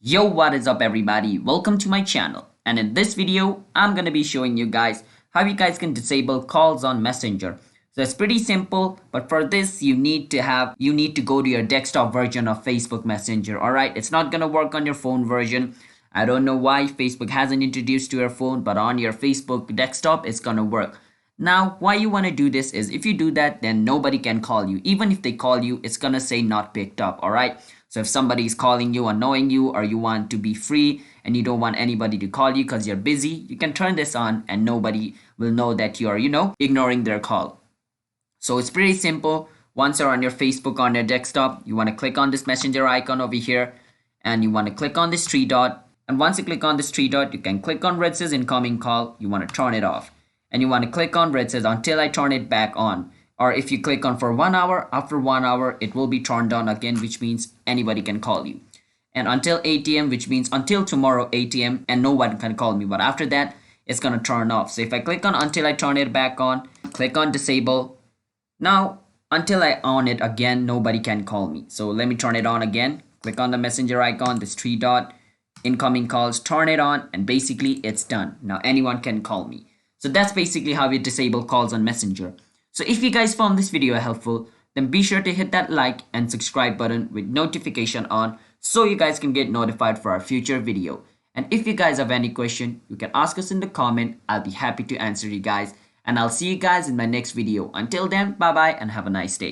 Yo, what is up everybody? Welcome to my channel. And in this video, I'm going to be showing you guys how you guys can disable calls on Messenger. So it's pretty simple, but for this you need to go to your desktop version of Facebook Messenger. All right, it's not going to work on your phone version. I don't know why Facebook hasn't introduced to your phone, but on your Facebook desktop it's going to work. Now, why you want to do this is if you do that, then nobody can call you. Even if they call you, it's going to say not picked up, all right? So if somebody is calling you, annoying you, or you want to be free and you don't want anybody to call you because you're busy, you can turn this on and nobody will know that you are, ignoring their call. So it's pretty simple. Once you're on your Facebook on your desktop, you want to click on this messenger icon over here and you want to click on this three dot. And once you click on this three dot, you can click on where it says incoming call. You want to turn it off. And you want to click on where it says until I turn it back on. Or if you click on for 1 hour, after 1 hour, it will be turned on again, which means anybody can call you. And until 8 a.m., which means until tomorrow 8 a.m. and no one can call me. But after that, it's going to turn off. So if I click on until I turn it back on, click on disable. Now, until I on it again, nobody can call me. So let me turn it on again. Click on the messenger icon, this three dot, incoming calls, turn it on, and basically it's done. Now anyone can call me. So that's basically how we disable calls on Messenger. So if you guys found this video helpful, then be sure to hit that like and subscribe button with notification on so you guys can get notified for our future video. And if you guys have any question, you can ask us in the comment. I'll be happy to answer you guys. And I'll see you guys in my next video. Until then, bye bye and have a nice day.